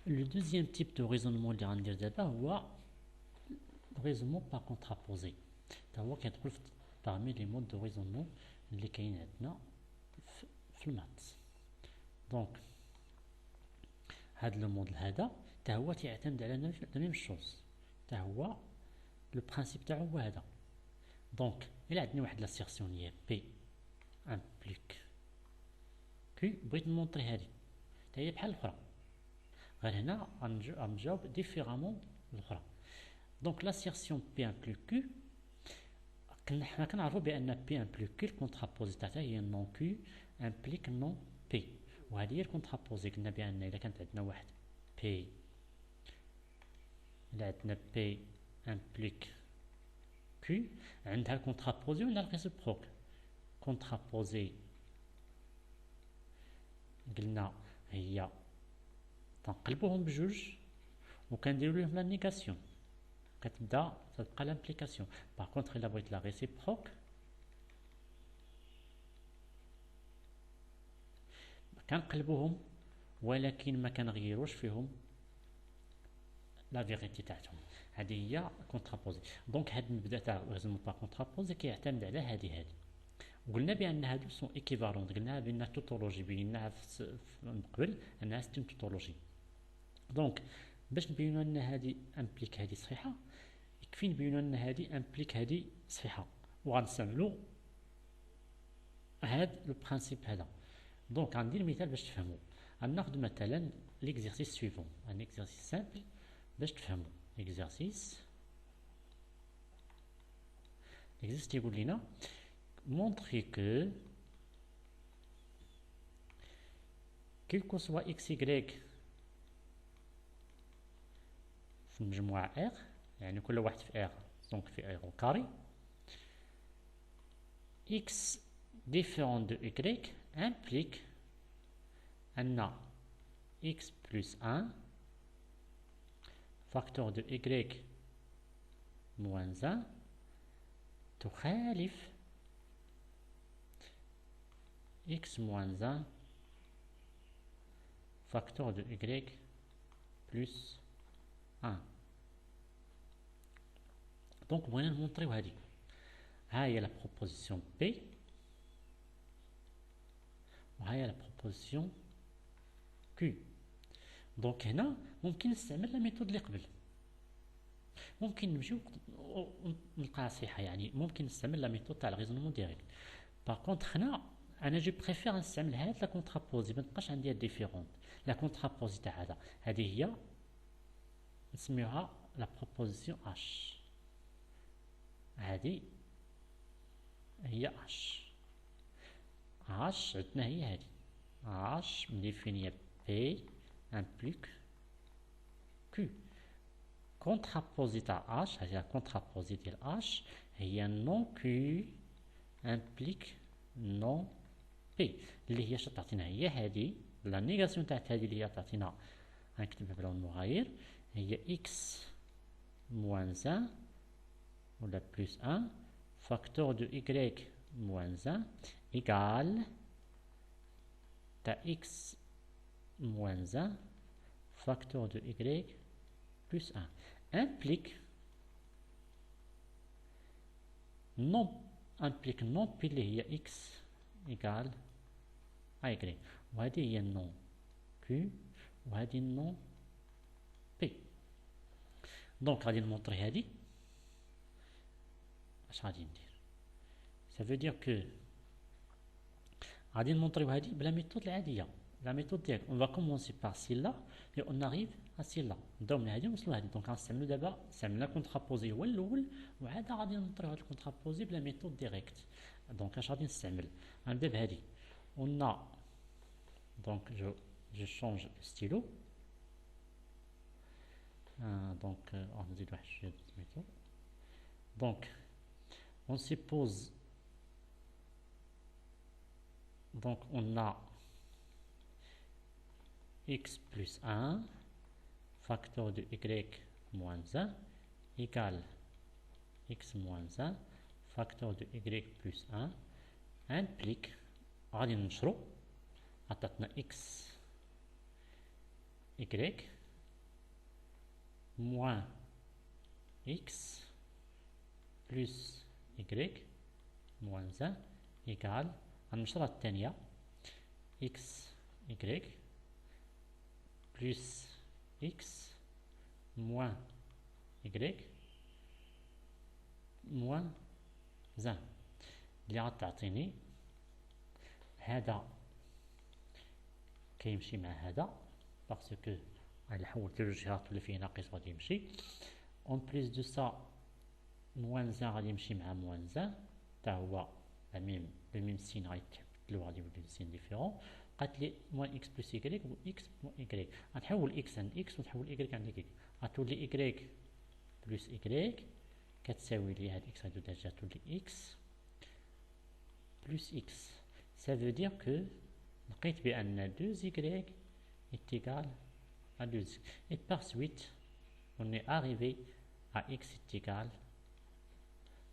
Le deuxième type de raisonnement اللي غندير دابا هو raisonnement par contraposé. تا هو كيدخل parmi les modes de raisonnement اللي كاين عندنا في المات. دونك هذا لو موديل هذا تا هو تيعتمد على لا ميم شوز، تا هو لو برانسيپ تاعو هو هذا. دونك الا عندنا واحد لاسيرسيون هي بي امبليك كي، بغيت نمونطري هذه تا هي بحال الاخرى، غير هنا غنجاوب ديفيرامون الاخرى. دونك لاسيرسيون بي امبليك كي، حنا كنعرفوا بان بي امبليك كي الكونترابوزي تاعها هي نون كي امبليك نون بي، وهذه هي الكونترابوزي. قلنا بان الا كانت عندنا واحد بي، الا عندنا بي امبليك كي عندها الكونترابوزي وعندها الريسيبروك. كونترابوزي قلنا هي تنقلبوهم بجوج وكنديروا لهم لا نيغاسيون، كتبدا تبقى لامبليكاسيون. باغ كونطخ الا بغيت لا ريسيبروك كنقلبوهم ولكن ما كنغيروش فيهم لا فيغيتي تاعتهم. هذه هي كونترابوزي. دونك هذا المبدا تاع ريزونمون با كونترابوزي كيعتمد على هذه. وقلنا بان هادو سون ايكيفالون، قلنا بان توتولوجي بيناها من قبل انها ستيم توتولوجي. دونك باش نبينوا ان هذه امبليك هذه صحيحه، يكفي نبينوا ان هذه امبليك هذه صحيحه، وغنستعملوا هذا لو برانسيپ هذا. دونك غندير مثال باش تفهموا. غناخذ مثلا ليكزيرسيس سويفون، ان اكزيرسيس سامبل باش تفهموا. اكزيرسيس تيقول لنا montrer que quel que soit x y في المجموعة R، يعني كل واحد في R دونك في R au carré، x différent de y implique أن x plus 1 facteur de y moins 1 تخالف x moins 1 facteur de y plus 1. Donc بغينا نمونطريو هذه. ها هي لا بروبوزيسيون بي وها هي لا بروبوزيسيون كيو. دونك هنا ممكن نستعمل لا ميثود اللي قبل، ممكن نمشيو نلقاها صحيحه، يعني ممكن نستعمل لا ميثود تاع الريزونمون ديريكت. باغ كونطخ هنا انا جو بريفير نستعمل هاد لا كونترابوزي، ما تبقاش عندي الديفيرونت. لا كونترابوزي تاع هذا هذه هي نسميوها لا بروبوزيسيون اش، هذه هي اش. اش عندنا هي هذه اش مديفينيه بي امبليك كيو. كونترابوزي تاع اش، هذه كونترابوزي ديال اش هي نون كيو امبليك نون بي، اللي هي تعطينا هي هذه لا نيغاسيون تاع هذه اللي هي تعطينا. غنكتبها بلون مغاير، هي اكس موان 1 ولا بلس 1 فاكتور دو y موان 1 ايكال تاع اكس موان 1 فاكتور دو y بلس 1 امبليك نون بي اللي هي اكس ايكال y، وهذه هي النون كيو وهذه النون بي. دونك غادي نمونطري هذه. اش غادي ندير؟ ça veut dire que غادي نمونطريو هذه بلا ميثود العاديه، لا ميثود ديالك on va commencer par celle-là et on arrive à celle-là. نبداو من هذه ونوصلوا لهذه. دونك غنستعملوا دابا استعملنا كونترابوزي هو الاول، وعاد غادي نطريو هذا الكونترابوزي بلا ميثود ديريكت. دونك اش غادي نستعمل؟ غنبدا بهذه. on a donc je change le stylo. Donc on نزيد واحد شويه سميتو. donc on suppose donc on a x plus 1 facteur de y moins 1 égale x moins 1 facteur de y plus 1 implique غادي ننشرو عطاتنا x y moins x plus y moins 1 égale النشرة الثانية x y plus x moins y moins 1 اللي غتعطيني هذا كيمشي مع هذا باسكو غادي نحول جوج جهات ولا فيه ناقص غادي يمشي اون بليس دو سا موان 1 غادي يمشي مع موان 1 حتى هو لو ميم سين غيتبدلو غادي يولي سين ديفيرون قالت لي موان اكس بلس ايكغيك و اكس موان ايكغيك غنحول اكس عند اكس ونحول ايكغيك عند ايكغيك غتولي ايكغيك بلس ايكغيك كتساوي لي هاد اكس غادي تولي اكس بلس اكس ça veut dire que لقيت بأن 2y est égal à 2x et par suite on est arrivé à x est égal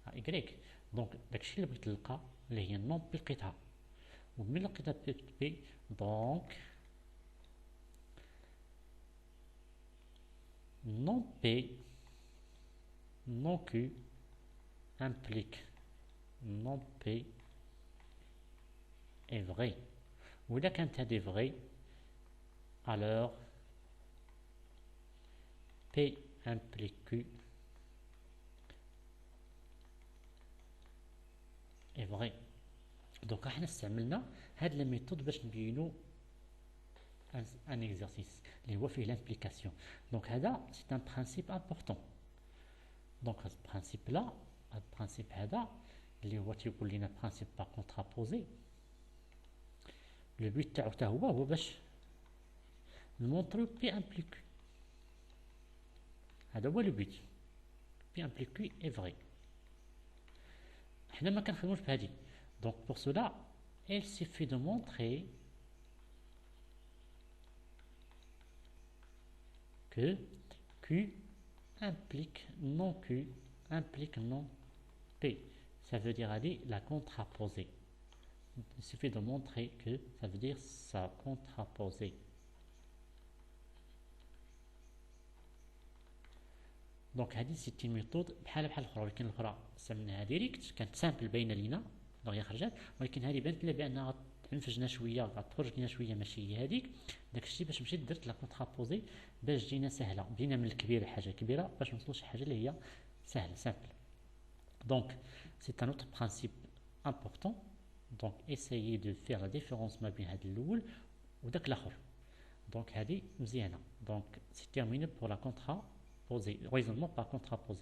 à y donc داكشي اللي بغيت نلقى اللي هي النوم بي لقيتها وملي لقيتها بي دونك non P non Q implique non P est vrai وإذا كانت هذه vrai alors P implique Q est vrai donc احنا استعملنا هاد لا ميثود باش نبينو ان اكزرسيس اللي هو فيه لامبليكاسيون دونك هذا سي ان برانسيب امبورطون دونك هاد البرانسيب لا هاد البرانسيب هذا اللي هو تيقول لنا برانسيب با كونترابوزي لو بوت تاعو حتى هو باش نمونطرو بي امبليك هذا هو لو بوت بي امبليك اي فري حنا ما كنخدموش بهادي donc pour cela il suffit de montrer que Q implique non Q implique non P ça veut dire aller la contraposer il suffit de montrer que ça veut dire sa contraposer دونك هذه سي تي ميثود بحال الاخرى ولكن الاخرى استعملناها ديريكت كانت سامبل باينه لينا دغيا خرجت ولكن هذه بانت لنا بانها غتنفجنا شويه غتخرج لنا شويه ماشي هي هذيك داكشي باش مشيت درت لا كونترابوزي باش جينا سهله بدينا من الكبير لحاجه كبيره باش نوصلوا شي حاجه اللي هي سهله سامبل دونك سي ان اوتر برانسيب امبورطون دونك اسيي دو فير لا ديفيرونس ما بين هذا الاول وداك الاخر دونك هذه مزيانه دونك سي تيرميني بور لا كونترا raisonnement par contraposé.